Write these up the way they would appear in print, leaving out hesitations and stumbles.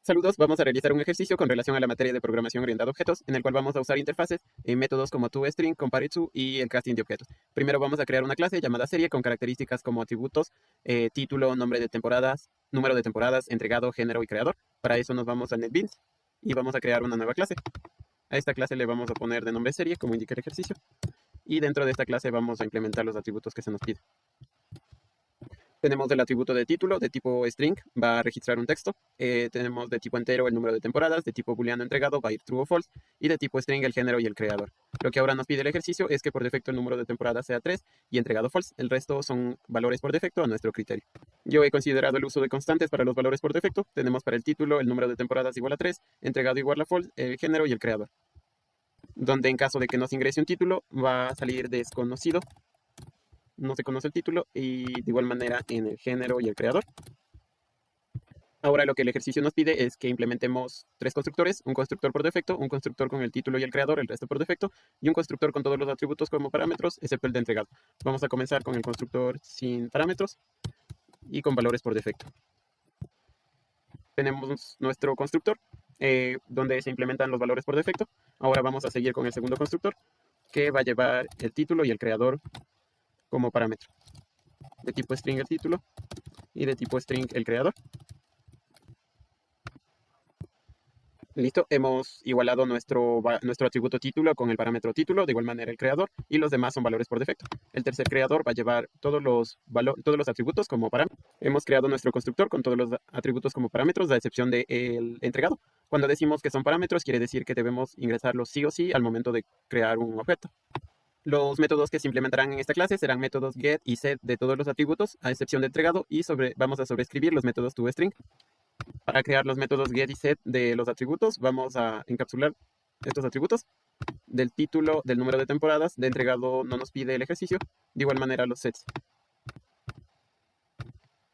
Saludos, vamos a realizar un ejercicio con relación a la materia de programación orientada a objetos, en el cual vamos a usar interfaces en métodos como toString, compareTo y el casting de objetos. Primero vamos a crear una clase llamada serie con características como atributos, título, nombre de temporadas, número de temporadas, entregado, género y creador. Para eso nos vamos a NetBeans y vamos a crear una nueva clase. A esta clase le vamos a poner de nombre serie, como indica el ejercicio, y dentro de esta clase vamos a implementar los atributos que se nos pide. Tenemos el atributo de título de tipo string, va a registrar un texto. Tenemos de tipo entero el número de temporadas, de tipo booleano entregado va a ir true o false, y de tipo string el género y el creador. Lo que ahora nos pide el ejercicio es que por defecto el número de temporadas sea 3 y entregado false. El resto son valores por defecto a nuestro criterio. Yo he considerado el uso de constantes para los valores por defecto. Tenemos para el título el número de temporadas igual a 3, entregado igual a false, el género y el creador. Donde en caso de que nos ingrese un título va a salir desconocido. No se conoce el título y de igual manera en el género y el creador. Ahora lo que el ejercicio nos pide es que implementemos tres constructores, un constructor por defecto, un constructor con el título y el creador, el resto por defecto, y un constructor con todos los atributos como parámetros, excepto el de entregado. Vamos a comenzar con el constructor sin parámetros y con valores por defecto. Tenemos nuestro constructor, donde se implementan los valores por defecto. Ahora vamos a seguir con el segundo constructor, que va a llevar el título y el creador como parámetro. De tipo string el título y de tipo string el creador. Listo, hemos igualado nuestro atributo título con el parámetro título, de igual manera el creador, y los demás son valores por defecto. El tercer creador va a llevar todos los atributos como parámetros. Hemos creado nuestro constructor con todos los atributos como parámetros, a excepción del entregado. Cuando decimos que son parámetros, quiere decir que debemos ingresarlos sí o sí al momento de crear un objeto. Los métodos que se implementarán en esta clase serán métodos get y set de todos los atributos, a excepción de entregado, y vamos a sobreescribir los métodos toString. Para crear los métodos get y set de los atributos, vamos a encapsular estos atributos. Del título, del número de temporadas, de entregado no nos pide el ejercicio, de igual manera los sets.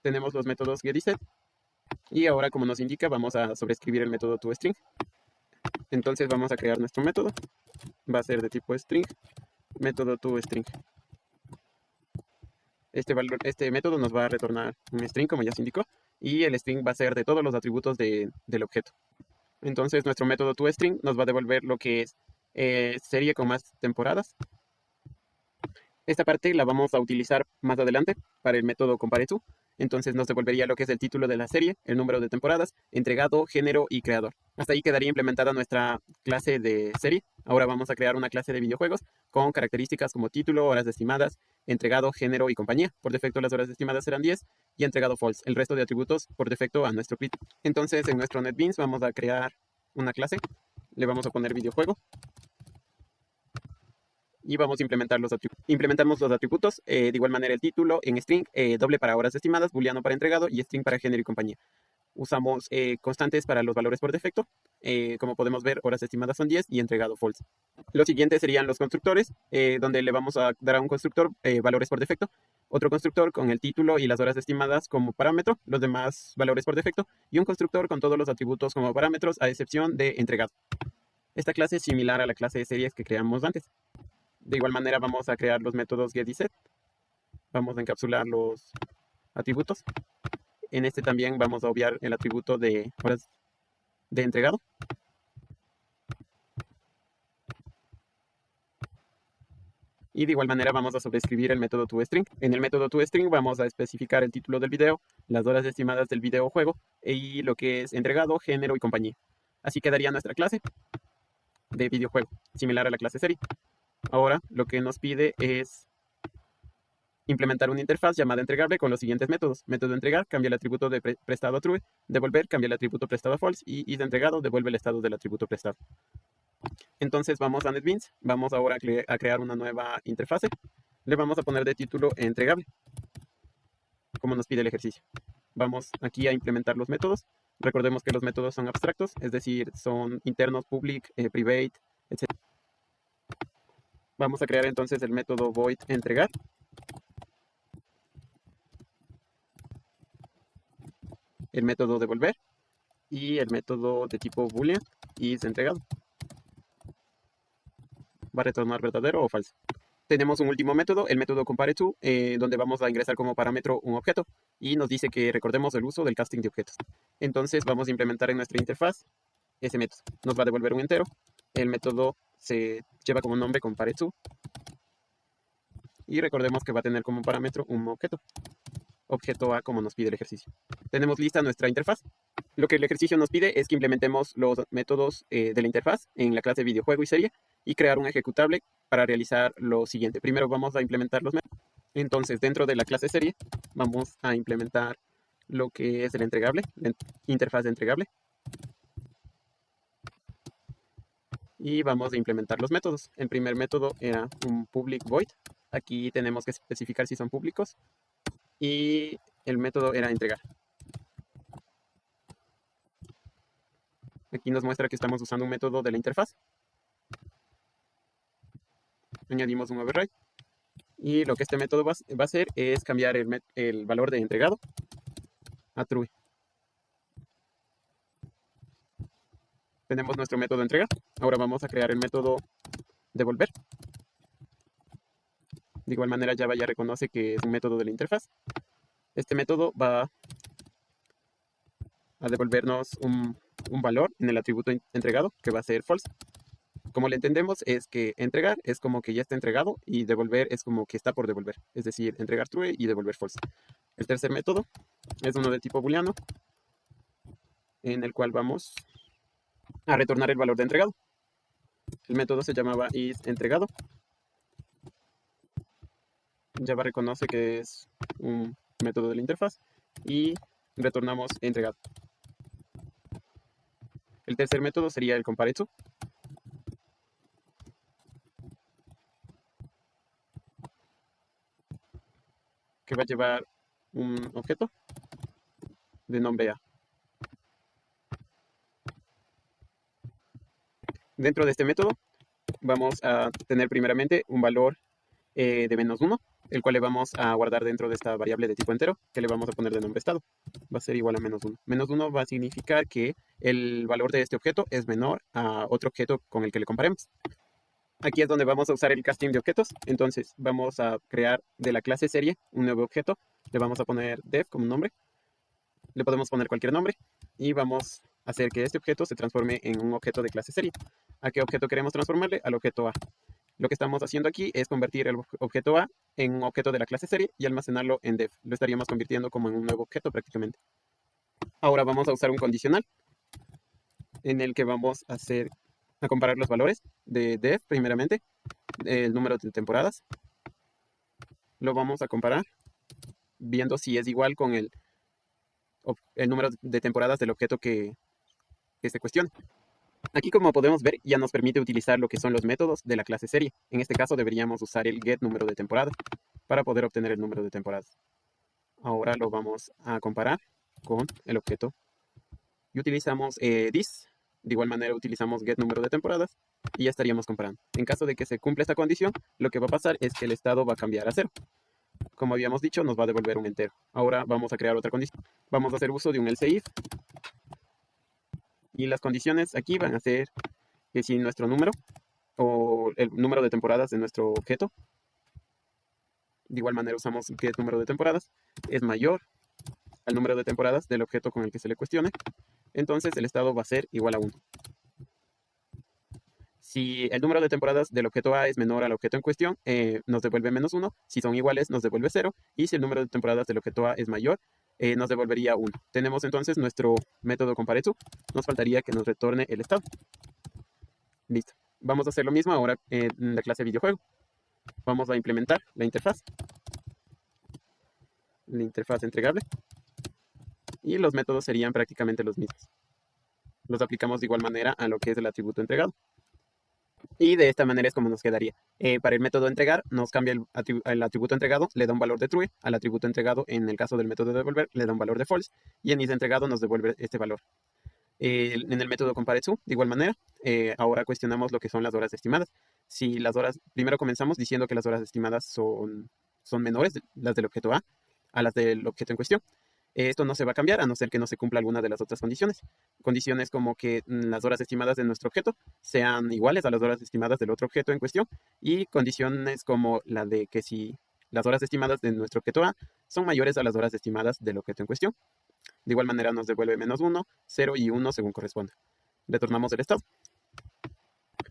Tenemos los métodos get y set, y ahora como nos indica vamos a sobreescribir el método toString. Entonces vamos a crear nuestro método, va a ser de tipo string, método toString. Este método nos va a retornar un string, como ya se indicó, y el string va a ser de todos los atributos del objeto. Entonces nuestro método toString nos va a devolver lo que es serie con más temporadas. Esta parte la vamos a utilizar más adelante para el método compareTo. Entonces nos devolvería lo que es el título de la serie, el número de temporadas, entregado, género y creador. Hasta ahí quedaría implementada nuestra clase de serie. Ahora vamos a crear una clase de videojuegos con características como título, horas estimadas, entregado, género y compañía. Por defecto las horas estimadas serán 10 y entregado false. El resto de atributos por defecto a nuestro criterio. Entonces en nuestro NetBeans vamos a crear una clase. Le vamos a poner videojuego. Y vamos a implementar los atributos. Implementamos los atributos, de igual manera el título en string, doble para horas estimadas, booleano para entregado y string para género y compañía. Usamos constantes para los valores por defecto. Como podemos ver, horas estimadas son 10 y entregado false. Los siguientes serían los constructores, donde le vamos a dar a un constructor valores por defecto, otro constructor con el título y las horas estimadas como parámetro, los demás valores por defecto, y un constructor con todos los atributos como parámetros, a excepción de entregado. Esta clase es similar a la clase de series que creamos antes. De igual manera vamos a crear los métodos get y set. Vamos a encapsular los atributos. En este también vamos a obviar el atributo de horas de entregado. Y de igual manera vamos a sobreescribir el método toString. En el método toString vamos a especificar el título del video, las horas estimadas del videojuego y lo que es entregado, género y compañía. Así quedaría nuestra clase de videojuego, similar a la clase serie. Ahora lo que nos pide es implementar una interfaz llamada entregable con los siguientes métodos. Método entregar, cambia el atributo de prestado a true. Devolver, cambia el atributo prestado a false. Y de entregado, devuelve el estado del atributo prestado. Entonces vamos a NetBeans. Vamos ahora a crear una nueva interfase. Le vamos a poner de título entregable, como nos pide el ejercicio. Vamos aquí a implementar los métodos. Recordemos que los métodos son abstractos, es decir, son internos, public, private, etc. Vamos a crear entonces el método void entregar. El método devolver y el método de tipo boolean y es entregado. Va a retornar verdadero o falso. Tenemos un último método, el método compareTo, donde vamos a ingresar como parámetro un objeto y nos dice que recordemos el uso del casting de objetos. Entonces vamos a implementar en nuestra interfaz ese método. Nos va a devolver un entero. El método se lleva como nombre compareTo y recordemos que va a tener como parámetro un objeto. Objeto A como nos pide el ejercicio. Tenemos lista nuestra interfaz. Lo que el ejercicio nos pide es que implementemos los métodos de la interfaz en la clase videojuego y serie y crear un ejecutable para realizar lo siguiente. Primero vamos a implementar los métodos. Entonces, dentro de la clase serie vamos a implementar lo que es el entregable, la interfaz de entregable. Y vamos a implementar los métodos. El primer método era un public void. Aquí tenemos que especificar si son públicos. Y el método era entregar. Aquí nos muestra que estamos usando un método de la interfaz. Añadimos un override. Y lo que este método va a hacer es cambiar el valor de entregado a true. Tenemos nuestro método entrega. Ahora vamos a crear el método devolver. De igual manera Java ya reconoce que es un método de la interfaz. Este método va a devolvernos un valor en el atributo entregado, que va a ser false. Como le entendemos es que entregar es como que ya está entregado y devolver es como que está por devolver. Es decir, entregar true y devolver false. El tercer método es uno de tipo booleano, en el cual vamos a retornar el valor de entregado. El método se llamaba isEntregado. Java reconoce que es un método de la interfaz y retornamos entregado. El tercer método sería el compareTo, que va a llevar un objeto de nombre A. Dentro de este método vamos a tener primeramente un valor de -1, el cual le vamos a guardar dentro de esta variable de tipo entero, que le vamos a poner de nombre estado. Va a ser igual a -1. -1 va a significar que el valor de este objeto es menor a otro objeto con el que le comparemos. Aquí es donde vamos a usar el casting de objetos. Entonces vamos a crear de la clase serie un nuevo objeto. Le vamos a poner dev como nombre. Le podemos poner cualquier nombre. Y vamos a hacer que este objeto se transforme en un objeto de clase serie. ¿A qué objeto queremos transformarle? Al objeto A. Lo que estamos haciendo aquí es convertir el objeto A en un objeto de la clase serie y almacenarlo en dev. Lo estaríamos convirtiendo como en un nuevo objeto prácticamente. Ahora vamos a usar un condicional en el que vamos a comparar los valores de dev primeramente, el número de temporadas. Lo vamos a comparar viendo si es igual con el número de temporadas del objeto que se cuestiona. Aquí, como podemos ver, ya nos permite utilizar lo que son los métodos de la clase serie. En este caso deberíamos usar el get número de temporadas para poder obtener el número de temporadas. Ahora lo vamos a comparar con el objeto y utilizamos this. De igual manera utilizamos get número de temporadas y ya estaríamos comparando. En caso de que se cumpla esta condición, lo que va a pasar es que el estado va a cambiar a 0. Como habíamos dicho, nos va a devolver un entero. Ahora vamos a crear otra condición. Vamos a hacer uso de un else if. Y las condiciones aquí van a ser que si nuestro número o el número de temporadas de nuestro objeto, de igual manera usamos get número de temporadas, es mayor al número de temporadas del objeto con el que se le cuestione, entonces el estado va a ser igual a 1. Si el número de temporadas del objeto A es menor al objeto en cuestión, nos devuelve -1. Si son iguales, nos devuelve 0. Y si el número de temporadas del objeto A es mayor, nos devolvería 1. Tenemos entonces nuestro método compareTo. Nos faltaría que nos retorne el estado. Listo. Vamos a hacer lo mismo ahora en la clase videojuego. Vamos a implementar la interfaz entregable. Y los métodos serían prácticamente los mismos. Los aplicamos de igual manera a lo que es el atributo entregado. Y de esta manera es como nos quedaría. Para el método entregar, nos cambia el atributo entregado, le da un valor de true. Al atributo entregado, en el caso del método devolver, le da un valor de false. Y en isEntregado nos devuelve este valor. En el método compareTo, de igual manera, ahora cuestionamos lo que son las horas estimadas. Si las horas, primero comenzamos diciendo que las horas estimadas son menores, las del objeto A las del objeto en cuestión. Esto no se va a cambiar a no ser que no se cumpla alguna de las otras condiciones. Condiciones como que las horas estimadas de nuestro objeto sean iguales a las horas estimadas del otro objeto en cuestión, y condiciones como la de que si las horas estimadas de nuestro objeto A son mayores a las horas estimadas del objeto en cuestión. De igual manera nos devuelve -1, 0 y 1 según corresponda. Retornamos el estado.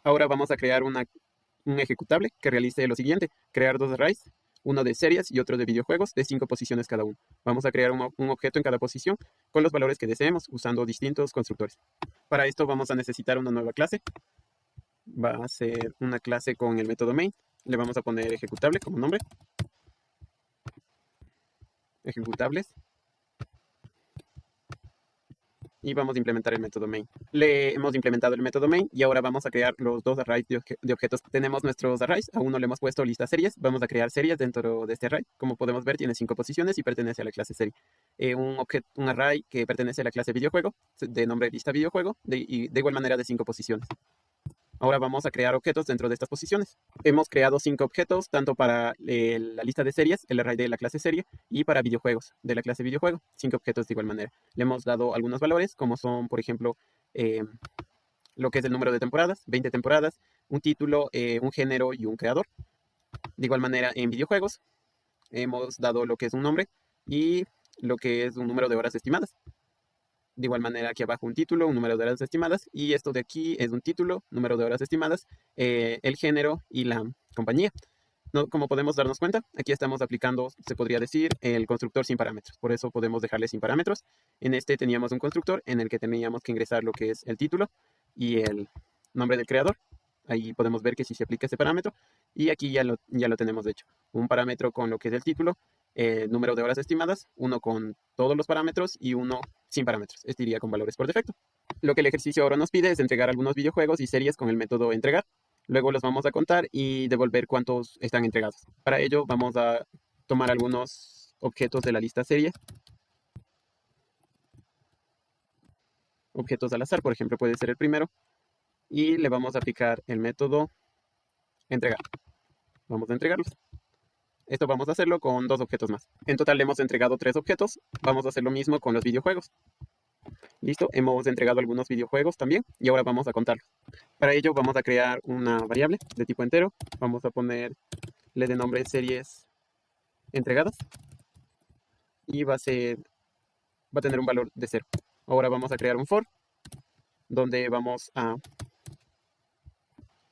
Ahora vamos a crear un ejecutable que realice lo siguiente: crear dos arrays, uno de series y otro de videojuegos de 5 posiciones cada uno. Vamos a crear un objeto en cada posición con los valores que deseemos usando distintos constructores. Para esto vamos a necesitar una nueva clase. Va a ser una clase con el método main. Le vamos a poner ejecutable como nombre. Ejecutables. Y vamos a implementar el método main. Le hemos implementado el método main y ahora vamos a crear los dos arrays de objetos. Tenemos nuestros arrays, a uno le hemos puesto lista series. Vamos a crear series dentro de este array. Como podemos ver, tiene 5 posiciones y pertenece a la clase serie. Un array que pertenece a la clase videojuego, de nombre lista videojuego, y de igual manera de 5 posiciones. Ahora vamos a crear objetos dentro de estas posiciones. Hemos creado 5 objetos, tanto para la lista de series, el array de la clase serie, y para videojuegos, de la clase videojuego. 5 objetos de igual manera. Le hemos dado algunos valores, como son, por ejemplo, lo que es el número de temporadas, 20 temporadas, un título, un género y un creador. De igual manera, en videojuegos, hemos dado lo que es un nombre y lo que es un número de horas estimadas. De igual manera, aquí abajo un título, un número de horas estimadas, y esto de aquí es un título, número de horas estimadas, el género y la compañía. No, como podemos darnos cuenta, aquí estamos aplicando, se podría decir, el constructor sin parámetros. Por eso podemos dejarle sin parámetros. En este teníamos un constructor en el que teníamos que ingresar lo que es el título y el nombre del creador. Ahí podemos ver que sí se aplica ese parámetro. Y aquí ya lo tenemos de hecho. Un parámetro con lo que es el título, número de horas estimadas, uno con todos los parámetros y uno sin parámetros. Este iría con valores por defecto. Lo que el ejercicio ahora nos pide es entregar algunos videojuegos y series con el método entregar. Luego los vamos a contar y devolver cuántos están entregados. Para ello vamos a tomar algunos objetos de la lista serie. Objetos al azar, por ejemplo, puede ser el primero. Y le vamos a aplicar el método entregar. Vamos a entregarlos. Esto vamos a hacerlo con 2 objetos más. En total le hemos entregado 3 objetos. Vamos a hacer lo mismo con los videojuegos. Listo, hemos entregado algunos videojuegos también y ahora vamos a contarlos. Para ello vamos a crear una variable de tipo entero. Vamos a ponerle de nombre series entregadas y va a tener un valor de 0. Ahora vamos a crear un for donde vamos a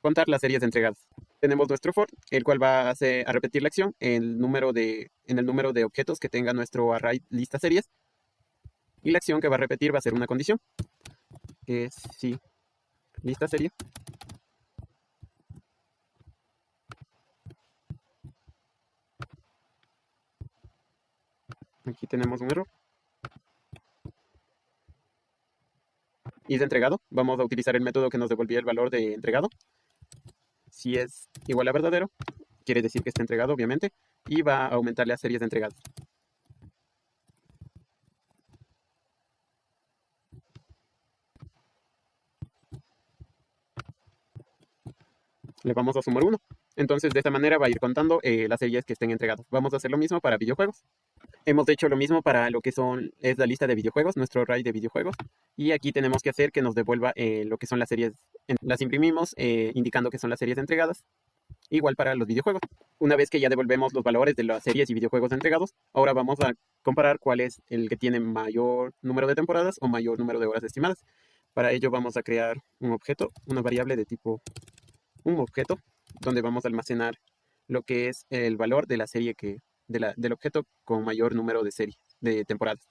contar las series entregadas. Tenemos nuestro for, el cual va a repetir la acción en el número de objetos que tenga nuestro array lista series, y la acción que va a repetir va a ser una condición, que es si lista serie aquí tenemos un error y es entregado. Vamos a utilizar el método que nos devolvía el valor de entregado. Si es igual a verdadero, quiere decir que está entregado, obviamente, y va a aumentarle a series entregadas. Le vamos a sumar 1. Entonces, de esta manera va a ir contando las series que estén entregadas. Vamos a hacer lo mismo para videojuegos. Hemos hecho lo mismo para lo que es la lista de videojuegos, nuestro array de videojuegos. Y aquí tenemos que hacer que nos devuelva lo que son las series. Las imprimimos indicando que son las series entregadas. Igual para los videojuegos. Una vez que ya devolvemos los valores de las series y videojuegos entregados, ahora vamos a comparar cuál es el que tiene mayor número de temporadas o mayor número de horas estimadas. Para ello vamos a crear un objeto, una variable de tipo un objeto, donde vamos a almacenar lo que es el valor de la serie del objeto con mayor número de temporadas.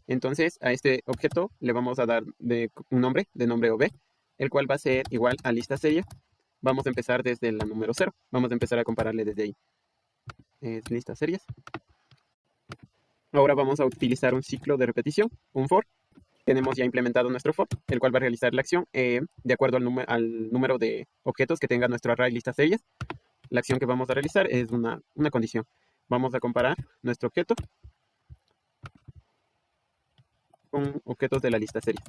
Entonces a este objeto le vamos a dar un nombre, de nombre OB, el cual va a ser igual a lista serie. Vamos a empezar desde la número 0. Vamos a empezar a compararle desde ahí. Es lista series. Ahora vamos a utilizar un ciclo de repetición, un for. Tenemos ya implementado nuestro for, el cual va a realizar la acción de acuerdo al número de objetos que tenga nuestro array lista series. La acción que vamos a realizar es una condición. Vamos a comparar nuestro objeto con objetos de la lista series.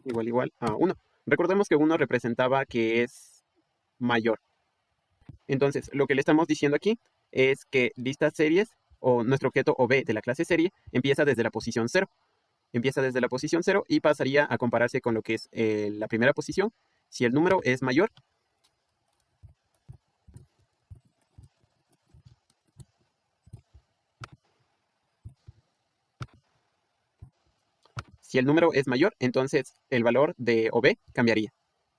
Igual a 1. Recordemos que 1 representaba que es mayor. Entonces, lo que le estamos diciendo aquí es que lista series o nuestro objeto OB de la clase serie empieza desde la posición 0. Empieza desde la posición 0 y pasaría a compararse con lo que es la primera posición. Si el número es mayor, entonces el valor de OB cambiaría.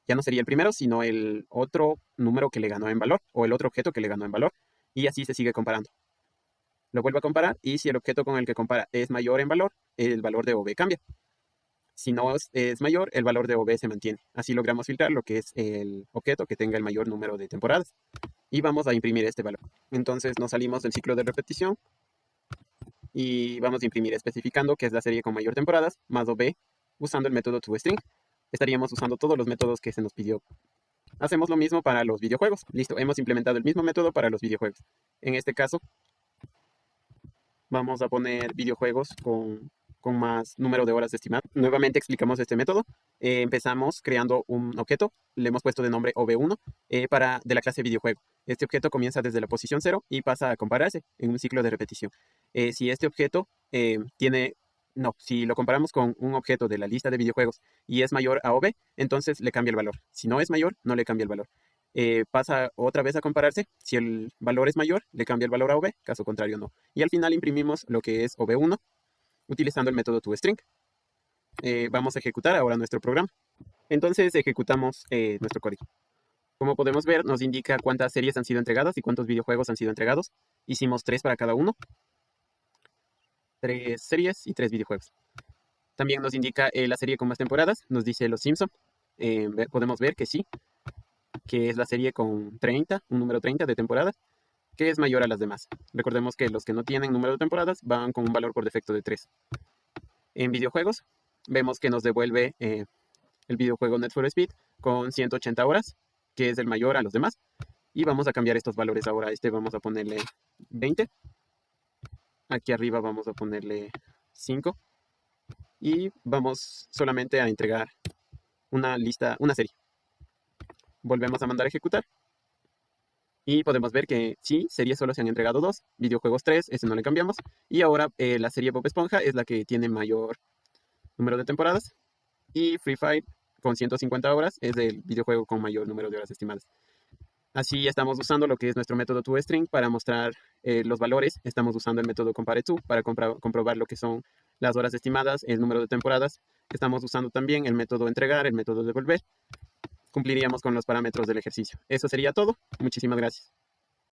Ya no sería el primero, sino el otro número que le ganó en valor o el otro objeto que le ganó en valor. Y así se sigue comparando. Lo vuelvo a comparar y si el objeto con el que compara es mayor en valor, el valor de OB cambia. Si no es mayor, el valor de OB se mantiene. Así logramos filtrar lo que es el objeto que tenga el mayor número de temporadas. Y vamos a imprimir este valor. Entonces nos salimos del ciclo de repetición y vamos a imprimir especificando que es la serie con mayor temporadas más OB usando el método toString. Estaríamos usando todos los métodos que se nos pidió. Hacemos lo mismo para los videojuegos. Listo, hemos implementado el mismo método para los videojuegos. En este caso, vamos a poner videojuegos con más número de horas estimadas. Nuevamente explicamos este método. Empezamos creando un objeto, le hemos puesto de nombre OB1 de la clase videojuego. Este objeto comienza desde la posición 0 y pasa a compararse en un ciclo de repetición. Si este objeto si lo comparamos con un objeto de la lista de videojuegos y es mayor a OB, entonces le cambia el valor. Si no es mayor, no le cambia el valor. Pasa otra vez a compararse. Si el valor es mayor, le cambia el valor a OB, caso contrario no. Y al final imprimimos lo que es OB1 utilizando el método toString. Vamos a ejecutar ahora nuestro programa. Entonces ejecutamos nuestro código. Como podemos ver, nos indica cuántas series han sido entregadas y cuántos videojuegos han sido entregados. Hicimos 3 para cada uno. 3 series y 3 videojuegos. También nos indica la serie con más temporadas. Nos dice Los Simpson. Podemos ver que sí, que es la serie con 30, un número 30 de temporadas, que es mayor a las demás. Recordemos que los que no tienen número de temporadas van con un valor por defecto de 3. En videojuegos, vemos que nos devuelve el videojuego Need for Speed con 180 horas, que es el mayor a los demás. Y vamos a cambiar estos valores ahora. Vamos a ponerle 20. Aquí arriba vamos a ponerle 5. Y vamos solamente a entregar una serie. Volvemos a mandar a ejecutar. Y podemos ver que sí, series solo se han entregado 2, videojuegos 3, ese no le cambiamos. Y ahora la serie Bob Esponja es la que tiene mayor número de temporadas. Y Free Fire con 150 horas es el videojuego con mayor número de horas estimadas. Así estamos usando lo que es nuestro método toString para mostrar los valores. Estamos usando el método compareTo para comprobar lo que son las horas estimadas, el número de temporadas. Estamos usando también el método entregar, el método devolver. Cumpliríamos con los parámetros del ejercicio. Eso sería todo. Muchísimas gracias.